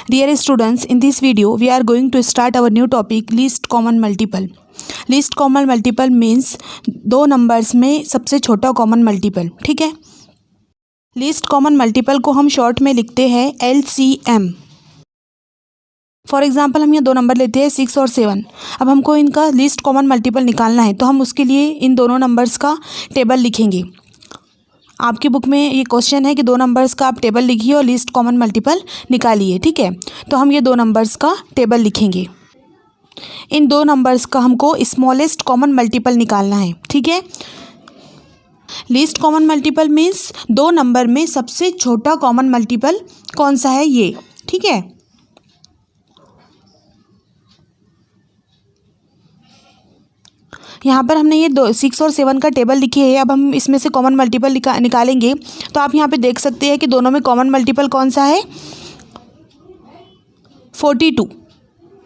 Dear students, in this video we are going to start our new topic least common multiple. Least common multiple means दो numbers में सबसे छोटा common multiple. ठीक है. Least common multiple को हम short में लिखते हैं LCM. फॉर एग्जाम्पल हम ये दो नंबर लेते हैं 6 और 7. अब हमको इनका लीस्ट कॉमन मल्टीपल निकालना है तो हम उसके लिए इन दोनों नंबर्स का टेबल लिखेंगे. आपकी बुक में ये क्वेश्चन है कि दो नंबर्स का आप टेबल लिखिए और लीस्ट कॉमन मल्टीपल निकालिए. ठीक है. तो हम ये दो नंबर्स का टेबल लिखेंगे. इन दो नंबर्स का हमको स्मॉलेस्ट कॉमन मल्टीपल निकालना है. ठीक है. लीस्ट कॉमन मल्टीपल मीन्स दो नंबर में सबसे छोटा कॉमन मल्टीपल कौन सा है ये. ठीक है. यहाँ पर हमने ये 6 और 7 का टेबल लिखे है. अब हम इसमें से कॉमन मल्टीपल निकालेंगे. तो आप यहाँ पे देख सकते हैं कि दोनों में कॉमन मल्टीपल कौन सा है, 42.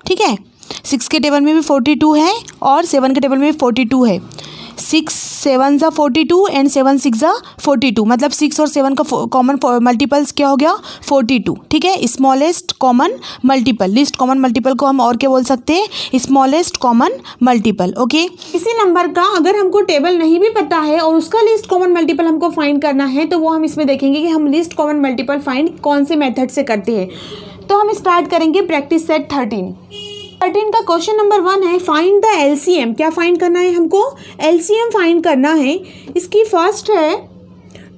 ठीक है. 6 के टेबल में भी 42 है और 7 के टेबल में भी 42 है. 6 7 ज़ा 42 एंड 7 6 ज़ा 42. मतलब 6 और 7 का कॉमन मल्टीपल्स क्या हो गया, 42. ठीक है. Smallest common multiple, list common multiple को हम और क्या बोल सकते हैं, स्मॉलेस्ट कॉमन मल्टीपल. ओके. किसी नंबर का अगर हमको टेबल नहीं भी पता है और उसका लिस्ट कॉमन मल्टीपल हमको फाइंड करना है तो वो हम इसमें देखेंगे कि हम लिस्ट कॉमन मल्टीपल फाइंड कौन से मेथड से करते हैं. तो हम स्टार्ट करेंगे प्रैक्टिस सेट 13 का क्वेश्चन नंबर 1 है फाइंड द LCM. क्या फाइंड करना है हमको, LCM फाइंड करना है. इसकी फर्स्ट है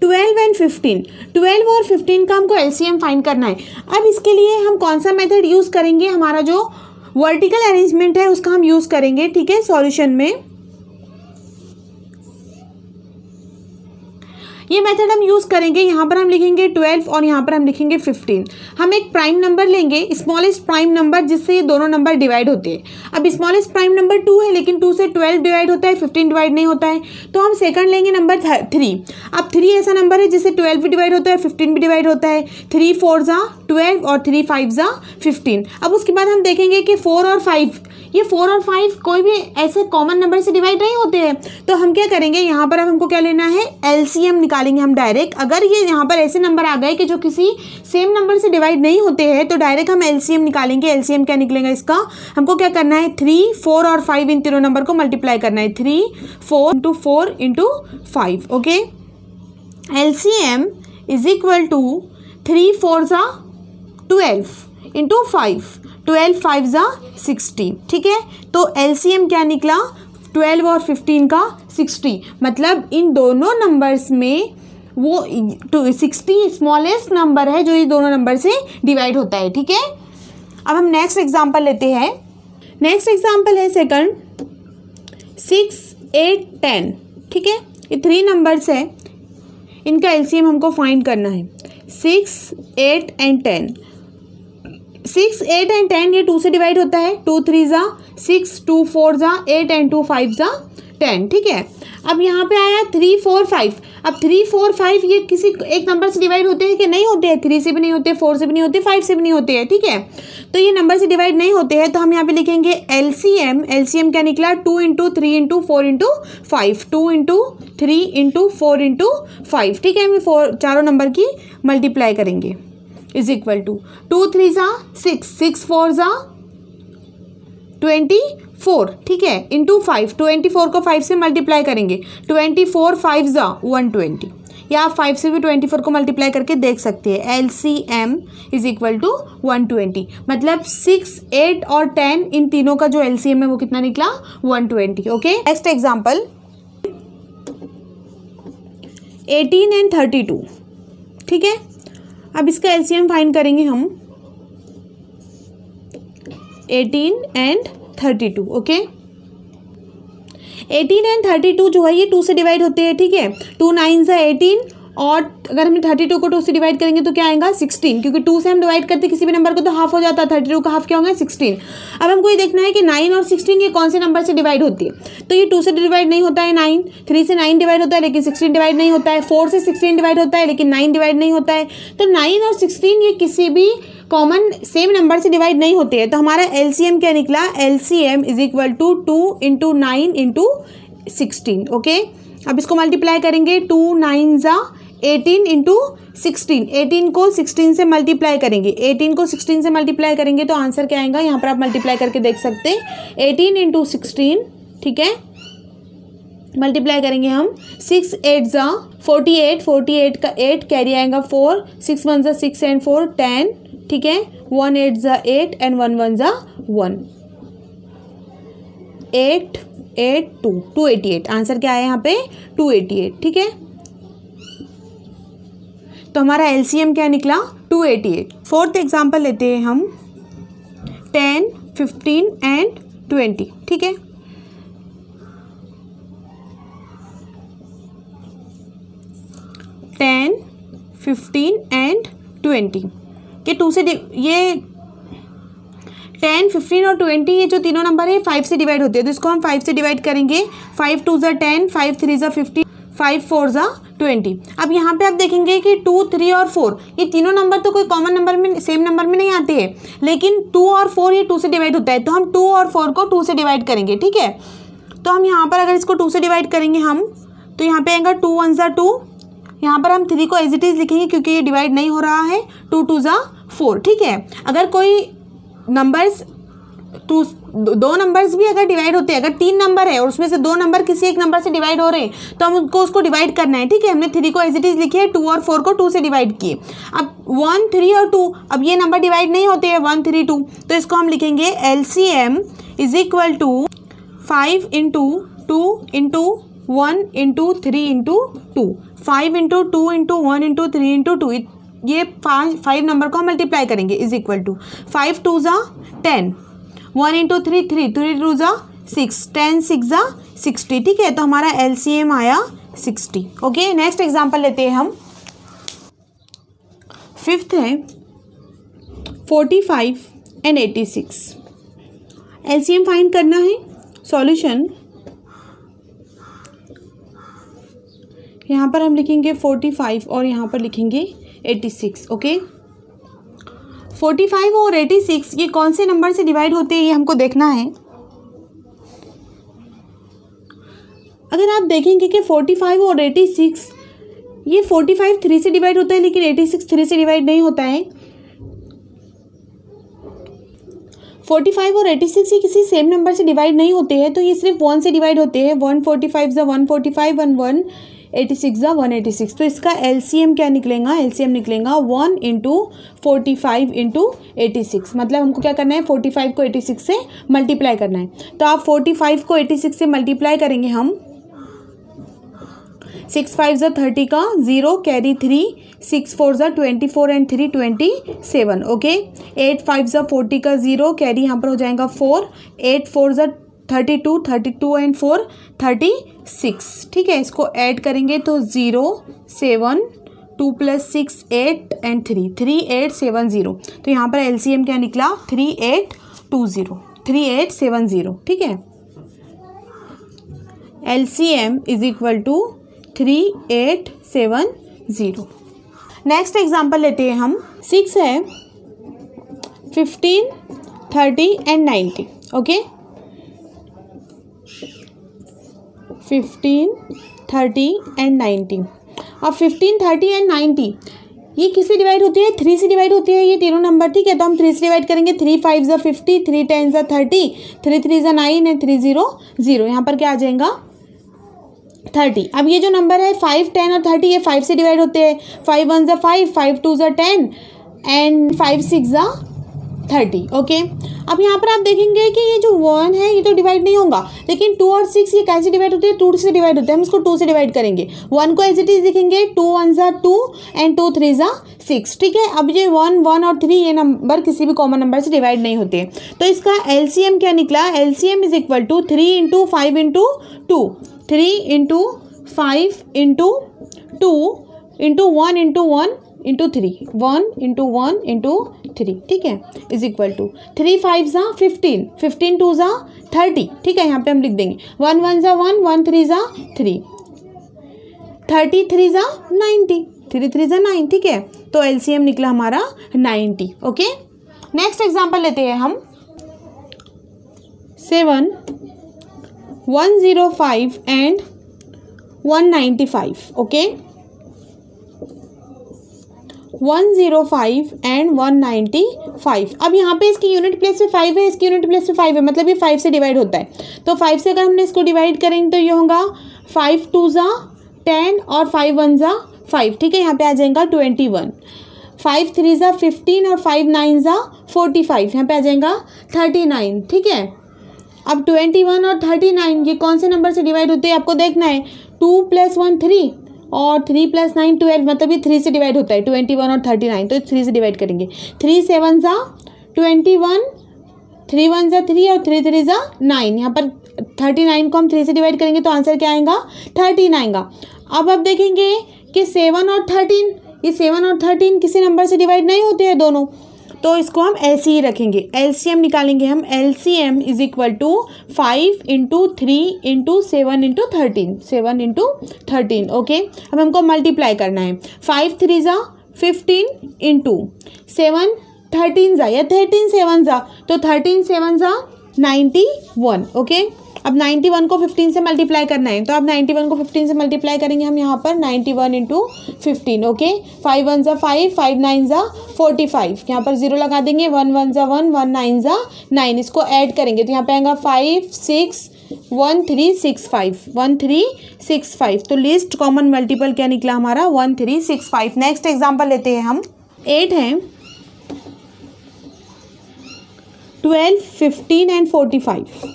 12 एंड 15. 12 और 15 का हमको LCM फाइंड करना है. अब इसके लिए हम कौन सा मेथड यूज़ करेंगे, हमारा जो वर्टिकल अरेंजमेंट है उसका हम यूज़ करेंगे. ठीक है. सॉल्यूशन में ये मेथड हम यूज़ करेंगे. यहाँ पर हम लिखेंगे 12 और यहाँ पर हम लिखेंगे 15. हम एक प्राइम नंबर लेंगे, स्मॉलेस्ट प्राइम नंबर, जिससे ये दोनों नंबर डिवाइड होते हैं. अब स्मॉलेस्ट प्राइम नंबर 2 है लेकिन 2 से 12 डिवाइड होता है, 15 डिवाइड नहीं होता है. तो हम सेकंड लेंगे नंबर 3. अब 3 ऐसा नंबर है जिससे 12 भी डिवाइड होता है, 15 भी डिवाइड होता है. 3 4 ज़ा 12 और 3 5 ज़ा 15. अब उसके बाद हम देखेंगे कि 4 और 5, ये 4 और 5 कोई भी ऐसे कॉमन नंबर से डिवाइड नहीं होते हैं. तो हम क्या करेंगे, यहाँ पर अब हमको क्या लेना है, LCM निकालेंगे हम डायरेक्ट. अगर ये यहाँ पर ऐसे नंबर आ गए कि जो किसी सेम नंबर से डिवाइड नहीं होते हैं तो डायरेक्ट हम LCM निकालेंगे. LCM क्या निकलेगा इसका, हमको क्या करना है, 3 4 और 5 इन तीनों नंबर को मल्टीप्लाई करना है. 3 4 into 5. Okay. LCM is equal to 3 4 ज़ा 12 इंटू 5, 12 5 ज़ा 60. ठीक है. तो LCM क्या निकला, 12 और 15 का 60. मतलब इन दोनों नंबर्स में वो 60 स्मॉलेस्ट नंबर है जो ये दोनों नंबर से डिवाइड होता है. ठीक है. अब हम नेक्स्ट एग्जांपल लेते हैं. नेक्स्ट एग्जांपल है सेकंड 6 8 10. ठीक है. ये 3 नंबर्स है, इनका LCM हमको फाइंड करना है. 6 8 एंड 10. 6 8 एंड 10 ये 2 से डिवाइड होता है. 2 3 ज़ा 6, 2 4 ज़ा 8 एंड 2 5 ज़ा 10. ठीक है. अब यहाँ पे आया 3 4 5. अब 3 4 5 ये किसी एक नंबर से डिवाइड होते हैं कि नहीं होते हैं, 3 से भी नहीं होते, 4 से भी नहीं होते, 5 से भी नहीं होते हैं. ठीक है. तो ये नंबर से डिवाइड नहीं होते हैं तो हम यहाँ पे लिखेंगे LCM. LCM क्या निकला, 2 into 3 into 4 into 5. 2 into 3 into 4 into 5. ठीक है. हम चारों नंबर की मल्टीप्लाई करेंगे इज इक्वल टू 2 3 ज़ा 6, 6 4 ज़ा 24. ठीक है. इंटू 5, 24 को 5 से मल्टीप्लाई करेंगे. 24 5 ज़ा 120. या आप 5 से भी 24 को मल्टीप्लाई करके देख सकते हैं. LCM is equal to 120. मतलब 6 8 और 10 इन तीनों का जो LCM है वो कितना निकला, 120. ओके. Next example 18 and 32. ठीक है. अब इसका LCM फाइंड करेंगे हम 18 एंड 32. ओके. 18 एंड 32 जो है ये 2 से डिवाइड होते हैं. ठीक है. 2 9 ज़ा 18 और अगर हम 32 को 2 से डिवाइड करेंगे तो क्या आएगा, 16. क्योंकि 2 से हम डिवाइड करते किसी भी नंबर को तो हाफ हो जाता है. 32 का हाफ क्या होगा, 16. अब हमको ये देखना है कि 9 और 16 ये कौन से नंबर से डिवाइड होती है. तो ये 2 से डिवाइड नहीं होता है 9. 3 से 9 डिवाइड होता है लेकिन 16 डिवाइड नहीं होता है. 4 से 16 डिवाइड होता है लेकिन 9 डिवाइड नहीं होता है. तो 9 और 16 ये किसी भी कॉमन सेम नंबर से डिवाइड नहीं होते हैं. तो हमारा LCM क्या निकला, LCM is equal to 2 into 9 into 16. Okay. अब इसको मल्टीप्लाई करेंगे. 2 9 ज़ा 18 इंटू 16, 18 को 16 से मल्टीप्लाई करेंगे, 18 को 16 से मल्टीप्लाई करेंगे तो आंसर क्या आएगा, यहाँ पर आप मल्टीप्लाई करके देख सकते हैं 18 इंटू 16, ठीक है, मल्टीप्लाई करेंगे हम, 6 8 ज़ा 48, 48 का 8 कैरी आएगा 4, 6 1 ज़ा 6 एंड 4 10, ठीक है, 1 8 ज़ा 8 एंड 1 1 ज़ा 1, 8 8 2 288, आंसर क्या है यहाँ पे 288, ठीक है। तो हमारा एलसीएम क्या निकला 288। फोर्थ एग्जांपल लेते हैं हम 10 15 एंड 20, ठीक है। टेन 15 एंड 20 के टू से ये 10 15 और 20 ये जो तीनों नंबर है 5 से डिवाइड होते हैं, तो इसको हम 5 से डिवाइड करेंगे, 5 2 ज़ा 10, 5 3 ज़ा 15, 5 4 ज़ा 20। अब यहाँ पे आप देखेंगे कि 2 3 और 4 ये तीनों नंबर तो कोई कॉमन नंबर में, सेम नंबर में नहीं आते हैं, लेकिन 2 और 4 ये 2 से डिवाइड होता है, तो हम 2 और 4 को 2 से डिवाइड करेंगे, ठीक है। तो हम यहाँ पर अगर इसको 2 से डिवाइड करेंगे हम, तो यहाँ पे आएगा 2 1 ज़ा 2, यहाँ पर हम 3 को एज इट इज़ लिखेंगे क्योंकि ये डिवाइड नहीं हो रहा है, 2 2 ज़ा 4, ठीक है। अगर कोई नंबर्स दो नंबर्स भी अगर डिवाइड होते हैं, अगर 3 नंबर है और उसमें से 2 नंबर किसी एक नंबर से डिवाइड हो रहे हैं तो हम उनको उसको डिवाइड करना है, ठीक है। हमने 3 को एज इट इज़ लिखे है, 2 और 4 को 2 से डिवाइड किए। अब 1 3 और 2, अब ये नंबर डिवाइड नहीं होते हैं 1 3 2, तो इसको हम लिखेंगे LCM is equal to 5 into 2 into 1 into 3 into 2, 5 into 2 into 1 into 3 into 2, ये 5 नंबर को हम मल्टीप्लाई करेंगे, इज इक्वल टू 5 2 ज़ा 10, 1 इंटू 3 3 3 2 ज़ा 6, 10 6 ज़ा 60, ठीक है। तो हमारा LCM आया 60, ओके। नेक्स्ट एग्जांपल लेते हैं हम, फिफ्थ है 45 एंड 86। LCM फाइंड करना है। सॉल्यूशन यहाँ पर हम लिखेंगे 45 और यहाँ पर लिखेंगे 86, ओके। 45 और 86 ये कौन से नंबर से डिवाइड होते हैं ये हमको देखना है। अगर आप देखेंगे कि 45 और 86 ये 45 3 से डिवाइड होता है लेकिन 86 3 से डिवाइड नहीं होता है। 45 और 86 ये किसी सेम नंबर से डिवाइड नहीं होते हैं, तो ये सिर्फ 1 से डिवाइड होते हैं। 145 ज़ा 145 एंड 186 ज़ा 186। तो इसका LCM क्या निकलेगा, LCM निकलेगा 1 इंटू 45 इंटू 86। मतलब हमको क्या करना है, 45 को 86 से मल्टीप्लाई करना है। तो आप 45 को 86 से मल्टीप्लाई करेंगे हम, 6 5 ज़ा 30 का 0 कैरी 3, 6 4 ज़ा 24 एंड 3 27, ओके। 8 5 ज़ा 40 का 0 कैरी यहाँ पर हो जाएगा 4, 8 4 ज़ा 32 32 एंड 4 36, ठीक है। इसको ऐड करेंगे तो 0 7 2 + 6 8 एंड 3 3870। तो यहाँ पर LCM क्या निकला 3870, ठीक है। LCM is equal to 3870। Next example लेते हैं हम, 6 है 15 30 एंड 90, ओके। 15 30 एंड 90। अब 15 30 एंड 90 ये किससे डिवाइड होती है, 3 से डिवाइड होती है ये तीनों नंबर, ठीक है। तो हम 3 से डिवाइड करेंगे, 3 5 ज़ा 50, 3 10 ज़ा 30, 3 3 ज़ा 9 एंड 3 0 0। यहाँ पर क्या आ जाएगा 30। अब ये जो नंबर है 5 10 और 30 ये 5 से डिवाइड होते हैं। 5 1 ज़ा 5, 5 2 ज़ा 10 एंड 5 6 ज़ा 30, ओके। अब यहाँ पर आप देखेंगे कि ये जो 1 है ये तो डिवाइड नहीं होगा, लेकिन 2 और 6 ये कैसे डिवाइड होते हैं, 2 से डिवाइड होते हैं। हम इसको 2 से डिवाइड करेंगे, 1 को एज इट इज लिखेंगे, 2 1 ज़ा 2 एंड 2 3 ज़ा 6, ठीक है। अब ये 1 1 और 3 ये नंबर किसी भी कॉमन नंबर से डिवाइड नहीं होते, तो इसका LCM क्या निकला, LCM is equal to 3 into 5 into 2, 3 into 5 into 2 into 1 into 1 into 3, 1 into 1 into 3, ठीक है, इज इक्वल टू 3 5 ज़ा 15, 15 2 ज़ा 30, ठीक है। यहाँ पे हम लिख देंगे 1 1 ज़ा 1, 1 3 ज़ा 3, 30 3 ज़ा 90, 3 3 ज़ा 9, ठीक है। तो LCM निकला हमारा 90, ओके। नेक्स्ट एग्जाम्पल लेते हैं हम, 7 105 एंड 195, ओके। 105 एंड 195। अब यहाँ पे इसकी यूनिट प्लेस पे 5 है, इसकी यूनिट प्लेस पे 5 है, मतलब ये 5 से डिवाइड होता है। तो 5 से अगर हमने इसको डिवाइड करेंगे तो ये होगा 5 2 ज़ा 10 और 5 1 ज़ा 5, ठीक है। यहाँ पे आ जाएगा 21, 5 3 ज़ा 15 और 5 9 ज़ा 45, यहाँ पे आ जाएगा 39, ठीक है। अब 21 और 39 ये कौन से नंबर से डिवाइड होते हैं आपको देखना है। 2 + 1 3 और 3 + 9 12, मतलब ये 3 से डिवाइड होता है 21 और 39, तो 3 से डिवाइड करेंगे। 3 7 ज़ा 21, 3 1 ज़ा 3 और 3 3 ज़ा 9, यहाँ पर 39 को हम 3 से डिवाइड करेंगे तो आंसर क्या आएगा 13 आएगा। अब आप देखेंगे कि 7 और 13, ये 7 और 13 किसी नंबर से डिवाइड नहीं होते हैं दोनों, तो इसको हम ऐसे ही रखेंगे। एलसीएम निकालेंगे हम। LCM is equal to 5 × 3 × 7 × 13, 7 × 13, okay. अब हमको मल्टीप्लाई करना है। 5 3 ज़ा 15 × 7 13 ज़ा या 13 7 ज़ा, तो 13 7 ज़ा 91, ओके। अब 91 को 15 से मल्टीप्लाई करना है, तो अब 91 को 15 से मल्टीप्लाई करेंगे हम यहाँ पर 91 × 15, ओके। 5 1 ज़ा 5, 5 9 ज़ा 45, यहाँ पर 0 लगा देंगे। 1 1 ज़ा 1, 1 9 ज़ा 9, इसको ऐड करेंगे तो यहाँ पे आएगा 5 6 1365, 1365। तो लीस्ट कॉमन मल्टीपल क्या निकला हमारा 1365। नेक्स्ट एग्जाम्पल लेते हैं हम। 8 है 12 15 एंड 45।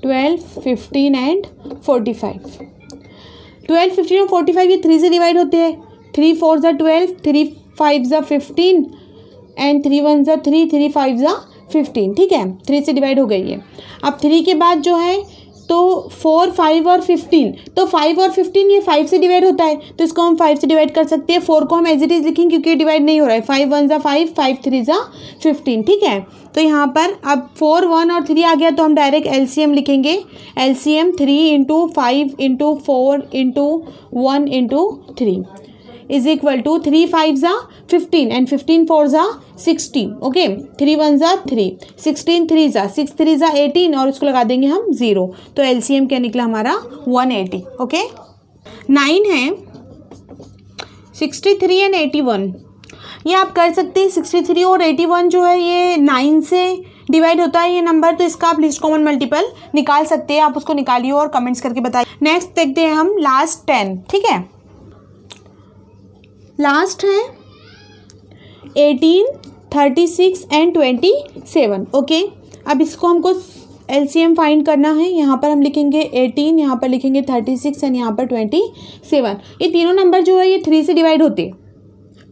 12 15 एंड 45, 12 15 और 45 ये 3 से डिवाइड होते हैं। 3 4 ज़ा 12, 3 5 ज़ा 15 एंड 3 1 ज़ा 3, 3 5 ज़ा 15, ठीक है। 3 से डिवाइड हो गई है। अब 3 के बाद जो है तो 4 5 और 15, तो 5 और 15 ये 5 से डिवाइड होता है, तो इसको हम 5 से डिवाइड कर सकते हैं। 4 को हम एज इट इज़ लिखेंगे क्योंकि डिवाइड नहीं हो रहा है। 5 1 ज़ा 5, 5 3 ज़ा 15, ठीक है। तो यहाँ पर अब 4 1 और 3 आ गया तो हम डायरेक्ट एलसीएम लिखेंगे। एलसीएम 3 × 5 × 4 × 1 × 3 इज इक्वल टू 3 5 ज़ा 15 एंड 15 4 ज़ा 16, ओके। 3 1 ज़ा 3, 16 3 ज़ा 6 3 ज़ा 18 और उसको लगा देंगे हम 0, तो एलसीएम क्या निकला हमारा 180, ओके। 9 है 63 एंड 81। ये आप कर सकते हैं। 63 और 81 जो है ये 9 से डिवाइड होता है ये नंबर, तो इसका आप लिस्ट कॉमन मल्टीपल निकाल सकते हैं। आप उसको निकालिए और कमेंट्स करके बताइए। नेक्स्ट देखते हैं हम लास्ट 10, ठीक है। लास्ट है 18 36 एंड 27, ओके। अब इसको हमको एलसीएम फाइंड करना है। यहाँ पर हम लिखेंगे 18, यहाँ पर लिखेंगे 36 एंड यहाँ पर 27। ये तीनों नंबर जो है ये 3 से डिवाइड होते हैं।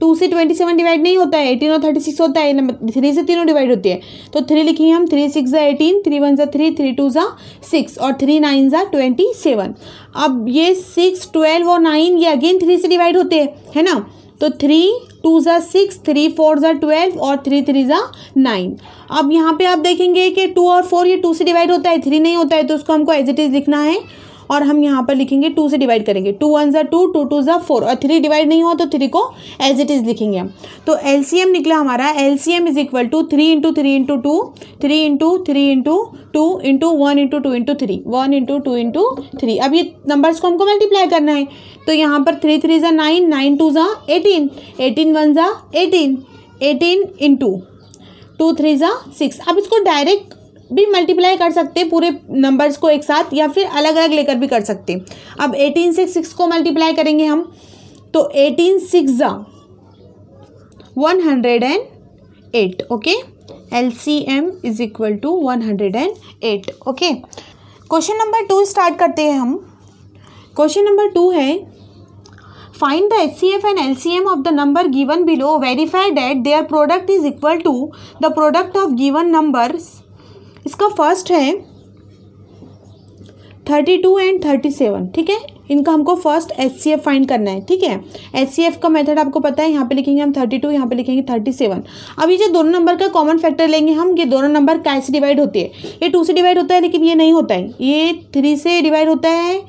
2 से 27 डिवाइड नहीं होता है, 18 और 36 होता है। नंबर 3 से तीनों डिवाइड होती है, तो 3 लिखेंगे हम। 3 6 ज़ा 18, 3 1 ज़ा 3, 3 2 ज़ा 6 और 3 9 ज़ा 27। अब ये 6 12 और 9 ये अगेन 3 से डिवाइड होते हैं, है ना। तो 3 2 ज़ा 6, 3 4 ज़ा 12 और 3 3 ज़ा 9। अब यहाँ पे आप देखेंगे कि 2 और 4 ये 2 से डिवाइड होता है, 3 नहीं होता है, तो उसको हमको एज इट इज़ लिखना है और हम यहाँ पर लिखेंगे 2 से डिवाइड करेंगे। 2 1 ज़ा 2, 2 2 ज़ा 4 और 3 डिवाइड नहीं हुआ तो 3 को एज इट इज़ लिखेंगे हम। तो एलसीएम निकला हमारा। LCM is equal to 3 × 3 × 2, 3 × 3 × 2 × 1 × 2 × 3, 1 × 2 × 3। अब ये नंबर्स को हमको मल्टीप्लाई करना है, तो यहाँ पर 3 3 ज़ा 9, 9 2 ज़ा 18, 18 1 ज़ा 18, 18 × 2 3 ज़ा 6। अब इसको डायरेक्ट भी मल्टीप्लाई कर सकते हैं पूरे नंबर्स को एक साथ, या फिर अलग अलग लेकर भी कर सकते हैं। अब 18 से 6 को मल्टीप्लाई करेंगे हम, तो 18 6 ज़ा 108, okay. LCM is equal to 108, okay. Question number 2 start करते हैं हम। क्वेश्चन नंबर 2 है find the HCF and LCM of the number given below. Verify that their product is equal to the product of given numbers. इसका first है 32 and 37, ठीक है। इनका हमको फर्स्ट HCF फाइंड करना है, ठीक है। HCF का मेथड आपको पता है, यहाँ पे लिखेंगे हम 32, यहाँ पे लिखेंगे 37। अब ये जो दोनों नंबर का कॉमन फैक्टर लेंगे हम, ये दोनों नंबर कैसे डिवाइड होते हैं। ये 2 से डिवाइड होता है लेकिन ये नहीं होता है, ये 3 से डिवाइड होता है,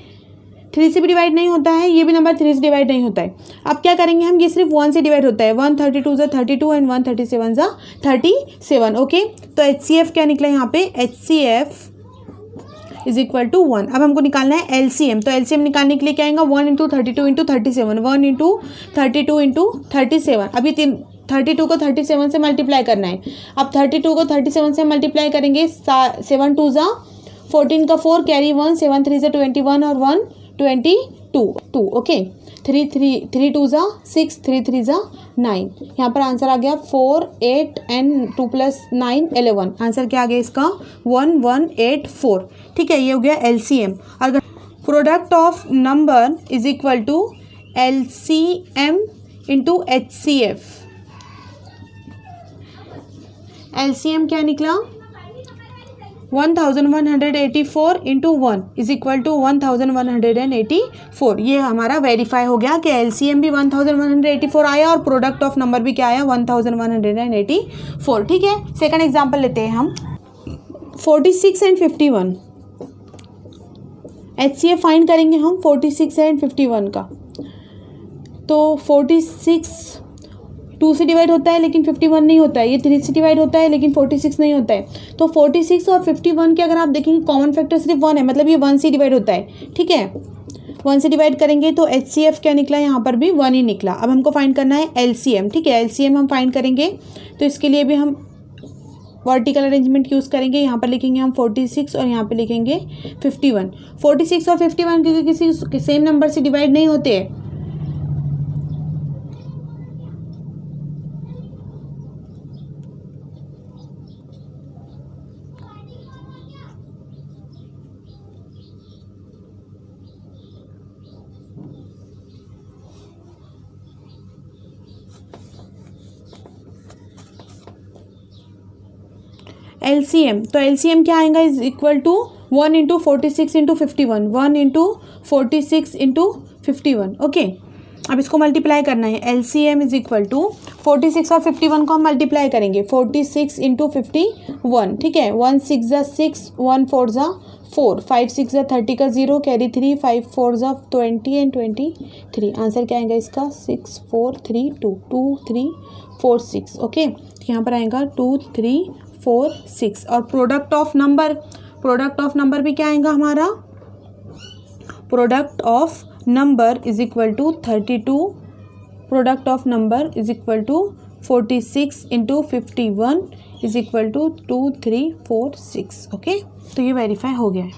3 से भी डिवाइड नहीं होता है, ये भी नंबर 3 से डिवाइड नहीं होता है। अब क्या करेंगे हम, ये सिर्फ 1 से डिवाइड होता है। 1 32 ज़ा 32 एंड 1 37 ज़ा 37, ओके। तो HCF क्या निकला यहाँ पे, HCF इज इक्वल टू 1। अब हमको निकालना है एलसीएम, तो एलसीएम निकालने के लिए क्या आएगा 1 इंटू 32 इंटू 37, 1 इंटू 32 इंटू 37। अभी 32 को 37 से मल्टीप्लाई करना है। अब 32 को 37 से मल्टीप्लाई करेंगे, 7 2 ज़ा 14 का 4 कैरी 1, 7 3 ज़ा 21 और 1 22 ओके। 3 2 ज़ा 6, 3 3 ज़ा 9। यहाँ पर आंसर आ गया 4 8 एंड 2 + 9 11। आंसर क्या आ गया इसका 1184। ठीक है, ये हो गया एलसीएम। अगर product of number is equal to LCM into HCF. LCM क्या निकला 1184 इंटू 1 इज इक्वल टू 1184। ये हमारा वेरीफाई हो गया कि एलसीएम भी 1184 आया और प्रोडक्ट ऑफ नंबर भी क्या आया 1184। ठीक है, सेकंड एग्जांपल लेते हैं हम 46 एंड 51। एचसीएफ फाइंड करेंगे हम 46 एंड 51 का। तो 46 2 से डिवाइड होता है लेकिन 51 नहीं होता है, ये 3 से डिवाइड होता है लेकिन 46 नहीं होता है। तो 46 और 51 के अगर आप देखेंगे कॉमन फैक्टर सिर्फ 1 है, मतलब ये 1 से डिवाइड होता है। ठीक है, 1 से डिवाइड करेंगे तो एचसीएफ क्या निकला, यहाँ पर भी 1 ही निकला। अब हमको फाइंड करना है एलसीएम। ठीक है, एलसीएम हम फाइंड करेंगे तो इसके लिए भी हम वर्टिकल अरेंजमेंट यूज़ करेंगे। यहाँ पर लिखेंगे हम 46 और यहाँ पर लिखेंगे 51। 46 और 51 क्योंकि किसी सेम नंबर से डिवाइड नहीं होते हैं। एलसीएम, तो एलसीएम क्या आएगा is equal to 1 into 46 into 51, 1 into 46 into 51। Okay, अब इसको मल्टीप्लाई करना है। एलसीएम इज इक्वल टू 46 और 51 को हम मल्टीप्लाई करेंगे 46 इंटू 51। ठीक है, 1 6 ज़ा 6, 1 4 ज़ा 4, 5 6 ज़ा 30 का 0 कैरी 3, 5 4 ज़ा 20 एंड 23। आंसर क्या आएगा इसका 6 4 3 2 2 3 4 6। ओके, यहाँ पर आएगा 2 3 4 6। और प्रोडक्ट ऑफ नंबर भी क्या आएगा हमारा, product of number is equal to 32, product of number is equal to 46 into 51 is equal to 2 3 4 6। Okay, तो ये वेरीफाई हो गया है।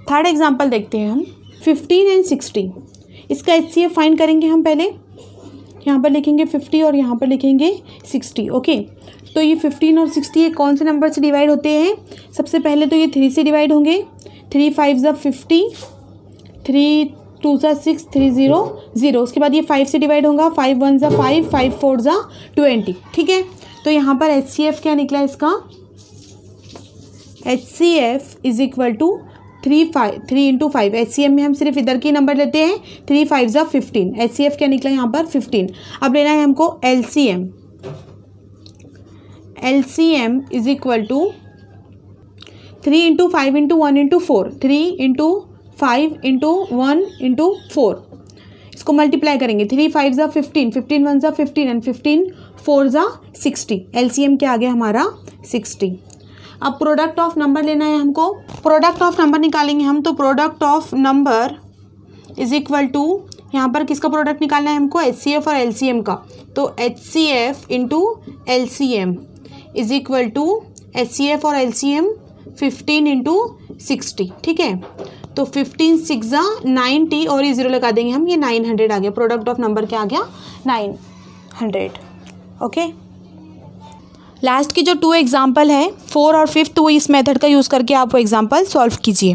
थर्ड एग्जांपल देखते हैं हम 15 एंड 60। इसका एचसीएफ फाइंड करेंगे हम। पहले यहाँ पर लिखेंगे 50 और यहाँ पर लिखेंगे 60। ओके, तो ये 15 और 60 ये कौन से नंबर से डिवाइड होते हैं। सबसे पहले तो ये 3 से डिवाइड होंगे, 3 5 ज़ा 50, 3 2 ज़ा 6, 3 0 0। उसके बाद ये 5 से डिवाइड होगा, 5 1 ज़ा 5, 5 4 ज़ा 20। ठीक है, तो यहाँ पर एचसीएफ क्या निकला इसका, HCF is equal to 3 into 5। HCM में हम सिर्फ इधर की नंबर लेते हैं, 3 5 ज़ा 15। एचसीएफ क्या निकला यहाँ पर 15। अब लेना है हमको LCM. LCM is equal to 3 into 5 into 1 into 4, 3 into 5 into 1 into 4। इसको मल्टीप्लाई करेंगे, 3 5 ज़ा 15, 15 1 ज़ा 15 एंड 15 4 ज़ा 60। एलसीएम क्या आ गया हमारा 60। अब प्रोडक्ट ऑफ नंबर लेना है हमको। प्रोडक्ट ऑफ नंबर निकालेंगे हम, तो product of number is equal to, यहाँ पर किसका प्रोडक्ट निकालना है हमको, एचसीएफ और एलसीएम का। तो HCF into LCM is equal to HCF और एलसीएम 15 इंटू 60। ठीक है, तो 15 6 ज़ा 90 और ये 0 लगा देंगे हम, ये 900 आ गया। प्रोडक्ट ऑफ नंबर क्या आ गया 900। ओके, लास्ट की जो 2 एग्जाम्पल है 4 और 5, वो इस मेथड का यूज़ करके आप वो एग्जाम्पल सॉल्व कीजिए।